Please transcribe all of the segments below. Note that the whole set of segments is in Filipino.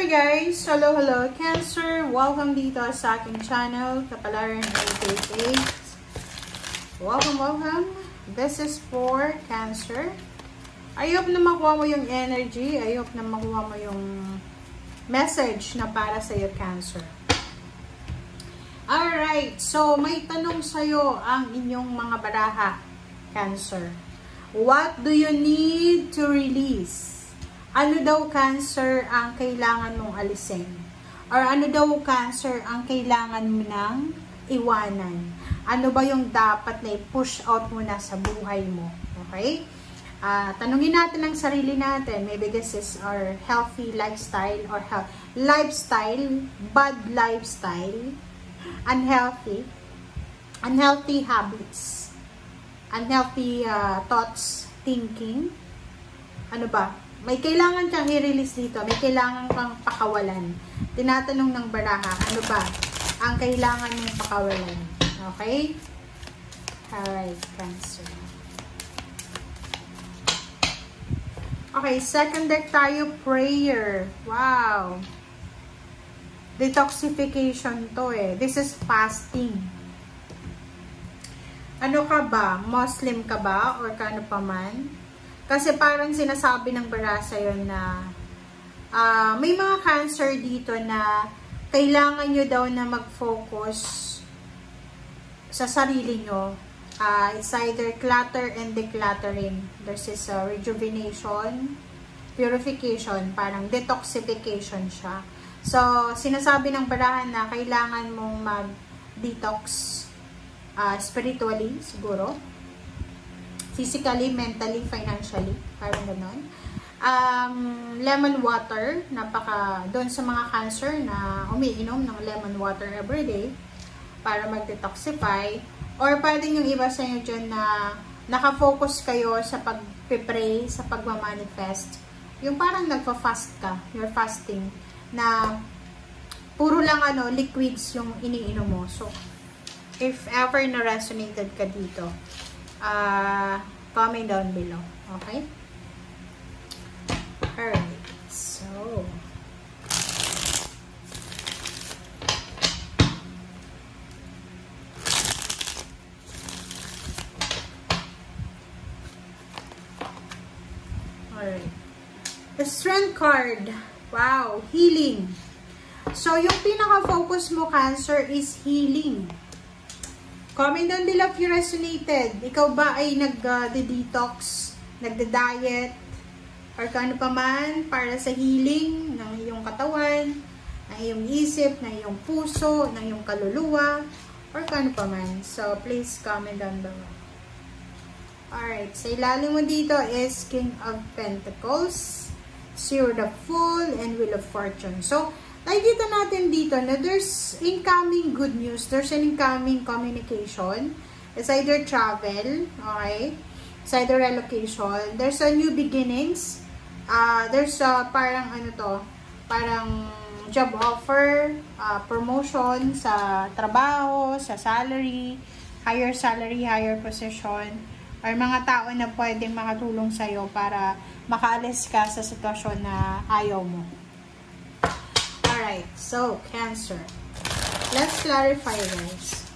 Hi guys! Hello, Cancer! Welcome dito sa aking channel, Kapalaran 888. Welcome! This is for Cancer. I hope na makuha mo yung energy. I hope na makuha mo yung message na para sa iyo, Cancer. Alright, so may tanong sa'yo ang inyong mga baraha, Cancer. What do you need to release? Ano daw, Cancer, ang kailangan mong alisin? Or ano daw, Cancer, ang kailangan mo nang iwanan? Ano ba yung dapat na i-push out mo na sa buhay mo? Okay? Tanungin natin ang sarili natin. Maybe this is our healthy lifestyle or lifestyle, bad lifestyle, unhealthy habits, unhealthy thoughts, thinking. Ano ba? May kailangan kang i-release dito. May kailangan kang pakawalan. Tinatanong ng baraha, ano ba ang kailangan mong pakawalan? Okay? Alright, Cancer. Okay, second deck tayo, prayer. Wow. Detoxification to eh. This is fasting. Ano ka ba? Muslim ka ba? Or kano pa man? Kasi parang sinasabi ng baraha sa'yo na may mga Cancer dito na kailangan nyo daw na mag-focus sa sarili nyo. It's either clutter and decluttering. There's this rejuvenation, purification, parang detoxification siya. So, sinasabi ng baraha na kailangan mong mag-detox spiritually, siguro. Physically, mentally, financially, parang gano'n. Lemon water, doon sa mga Cancer na umiinom ng lemon water everyday para mag-detoxify. Or pwede yung iba sa inyo dyan na nakafocus kayo sa pag-pray, sa pagmamanifest. Yung parang nagpa-fast ka, you're fasting, na puro lang liquids yung iniinom mo. So, if ever na-resonated ka dito, comment down below. Okay? Alright. So, alright. The Strength card. Wow. Healing. So, yung pinaka-focus mo, Cancer, is healing. Comment down below if you resonated. Ikaw ba ay nag-detox, nagda-diet, or kano pa man para sa healing ng iyong katawan, ng iyong isip, ng iyong puso, ng iyong kaluluwa, or kano pa man. So, please comment down below. Alright, sa ilalim mo dito is King of Pentacles, Sword of Fool, and Wheel of Fortune. So, nakikita natin dito na there's incoming good news, there's an incoming communication. It's either travel, okay? It's either relocation. There's a new beginnings. There's a parang parang job offer, promotion sa trabaho, sa salary, higher position, or mga tao na pwedeng makatulong sa'yo para makaalis ka sa sitwasyon na ayaw mo. Alright, so, Cancer. Let's clarify this.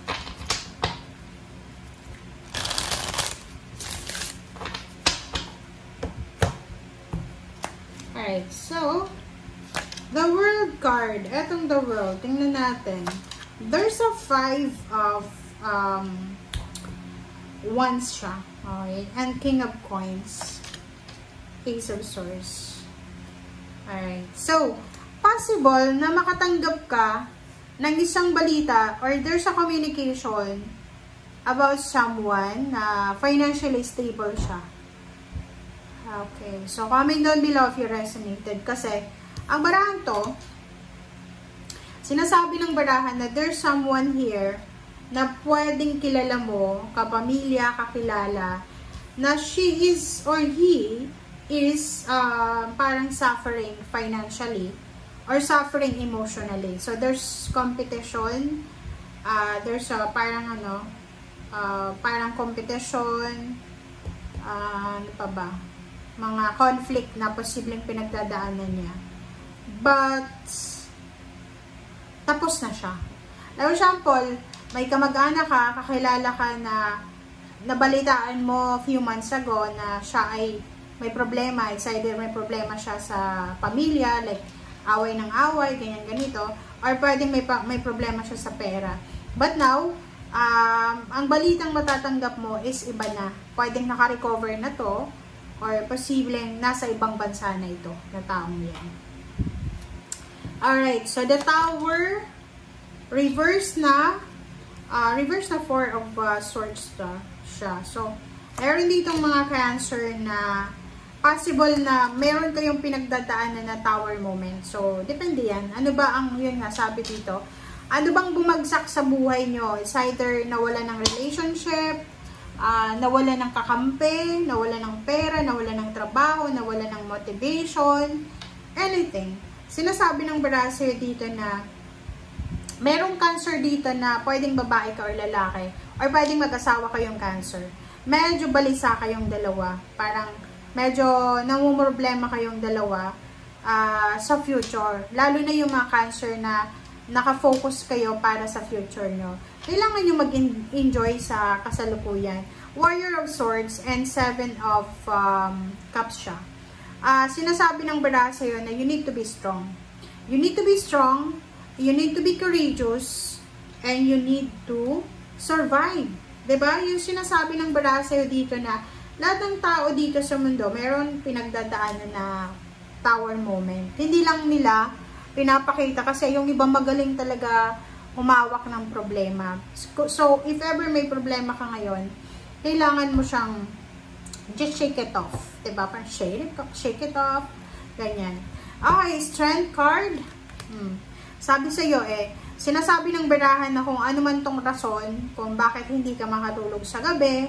Alright, so, the World card. Etong the World. Tingnan natin. There's a 5 of Wands siya. Okay, and King of Coins. Ace of Swords. Alright, so, possible na makatanggap ka ng isang balita or there's a communication about someone na financially stable siya. Okay. So, comment down below if you resonated. Kasi, ang barahan to, sinasabi ng barahan na there's someone here na pwedeng kilala mo, kapamilya, kakilala, na she is or he is parang suffering financially or suffering emotionally. So, there's competition. There's parang parang competition. Ano pa ba? Mga conflict na posibleng pinagdadaanan niya. but tapos na siya. For example, may kamag-anak ka, kakilala ka na nabalitaan mo few months ago na siya ay may problema. It's either may problema siya sa pamilya, like away ng away, ganyan ganito, or pwedeng may problema siya sa pera. But now, ang balitang matatanggap mo is iba na. Pwedeng naka-recover na to, or posibleng nasa ibang bansa na ito, na taong yan. Alright, so the Tower, reverse na 4 of swords siya. So, meron ditong mga Cancer na possible na meron kayong pinagdadaanan na tower moment. So, depende yan. Ano ba ang, yun nga, sabi dito, ano bang bumagsak sa buhay nyo? It's either nawala ng relationship, nawala ng kakampi, nawala ng pera, nawala ng trabaho, nawala ng motivation, anything. Sinasabi ng baraso dito na merong Cancer dito na pwedeng babae ka or lalaki, or pwedeng mag-asawa kayong Cancer. Medyo balisa kayong dalawa. Parang medyo namumroblema kayong dalawa sa future. Lalo na yung mga Cancer na nakafocus kayo para sa future nyo. Kailangan nyo mag-enjoy sa kasalukuyan. Warrior of Swords and 7 of Cups siya. Sinasabi ng baraso yun na you need to be strong. You need to be strong, you need to be courageous, and you need to survive. Diba? Yung sinasabi ng baraso dito na lahat ng tao dito sa mundo, meron pinagdadaanan na tower moment. Hindi lang nila pinapakita kasi yung iba magaling talaga humawak ng problema. So, if ever may problema ka ngayon, kailangan mo siyang just shake it off. Diba? Parang shake it off. Ganyan. Okay, Strength card. Sabi sa'yo sinasabi ng barahan na kung ano man tong rason, kung bakit hindi ka makatulog sa gabi,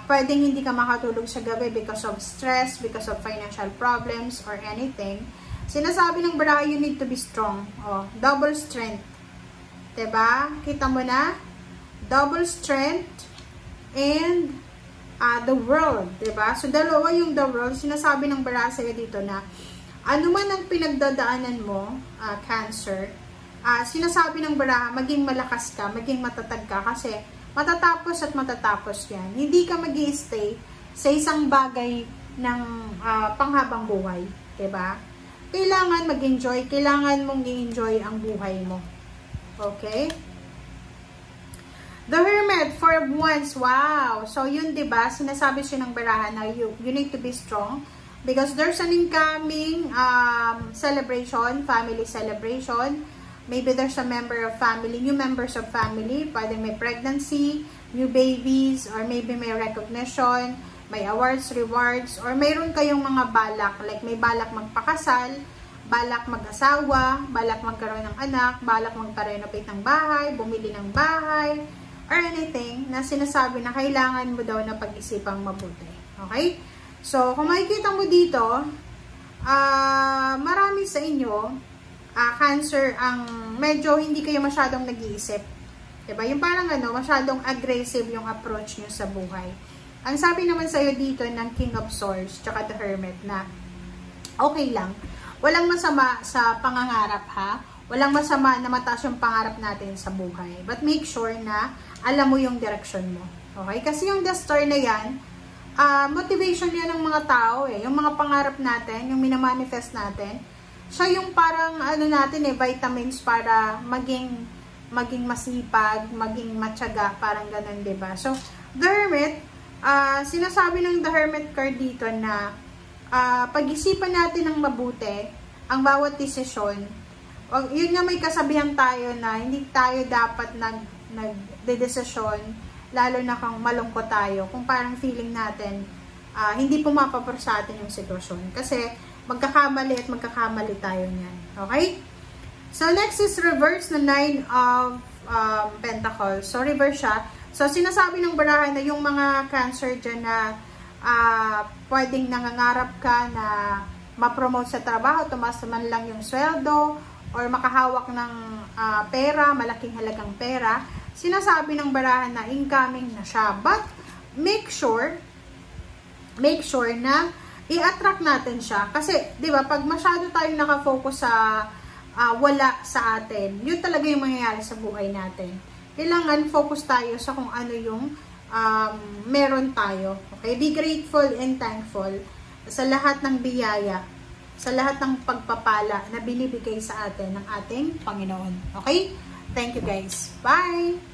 pwedeng hindi ka makatulog sa gabi because of stress, because of financial problems, or anything. Sinasabi ng baraha, you need to be strong. Double strength. Diba? Kita mo na? Double strength and the world. Diba? So, dalawa yung the world. Sinasabi ng baraha sa'yo dito na ano man ang pinagdadaanan mo, Cancer, sinasabi ng baraha, maging malakas ka, maging matatag ka, kasi matatapos at matatapos yan. Hindi ka mag-i-stay sa isang bagay ng panghabang buhay. Diba? Kailangan mag-enjoy, kailangan mong i-enjoy ang buhay mo. Okay? The Hermit, 4 of Wands, wow! So, yun, diba? Sinasabi siya ng baraha na you need to be strong because there's an incoming celebration, family celebration. Maybe there's a member of family, new members of family, pwedeng may pregnancy, new babies, or maybe may recognition, may awards, rewards, or mayroon kayong mga balak, like may balak magpakasal, balak mag-asawa, balak magkaroon ng anak, balak magpa-renovate ng bahay, bumili ng bahay, or anything na sinasabi na kailangan mo daw na pag-isipang mabuti. Okay? So, kung makikita mo dito, marami sa inyo, Cancer, ang medyo hindi kayo masyadong nag-iisip. Diba? Yung parang masyadong aggressive yung approach nyo sa buhay. Ang sabi naman sa'yo dito ng King of Swords, tsaka the Hermit, na okay lang. Walang masama sa pangangarap, ha? Walang masama na mataas yung pangarap natin sa buhay. But make sure na alam mo yung direction mo. Okay? Kasi yung the star na yan, motivation yan ng mga tao, Yung mga pangarap natin, yung minamanifest natin, siya yung parang natin vitamins para maging masipag, maging matyaga, parang ganun, diba? So, the Hermit, sinasabi ng the Hermit card dito na pag-isipan natin ng mabuti ang bawat desisyon. Yun nga, may kasabihan tayo na hindi tayo dapat nagdedesisyon, lalo na kung malungkot tayo, kung parang feeling natin hindi pumapapor sa atin yung sitwasyon. Kasi magkakamali at magkakamali tayo niyan. Okay? So, next is reverse na 9 of Pentacles. So, reverse siya. So, sinasabi ng barahan na yung mga Cancer dyan na pwedeng nangangarap ka na ma-promote sa trabaho, tumaas man lang yung sweldo, or makahawak ng pera, malaking halagang pera, sinasabi ng barahan na incoming na siya. But, make sure na i-attract natin siya. Kasi, di ba, pag masyado tayong nakafocus sa wala sa atin, yun talaga yung mangyayari sa buhay natin. Kailangan focus tayo sa kung ano yung meron tayo. Okay? Be grateful and thankful sa lahat ng biyaya, sa lahat ng pagpapala na binibigay sa atin ng ating Panginoon. Okay? Thank you guys. Bye!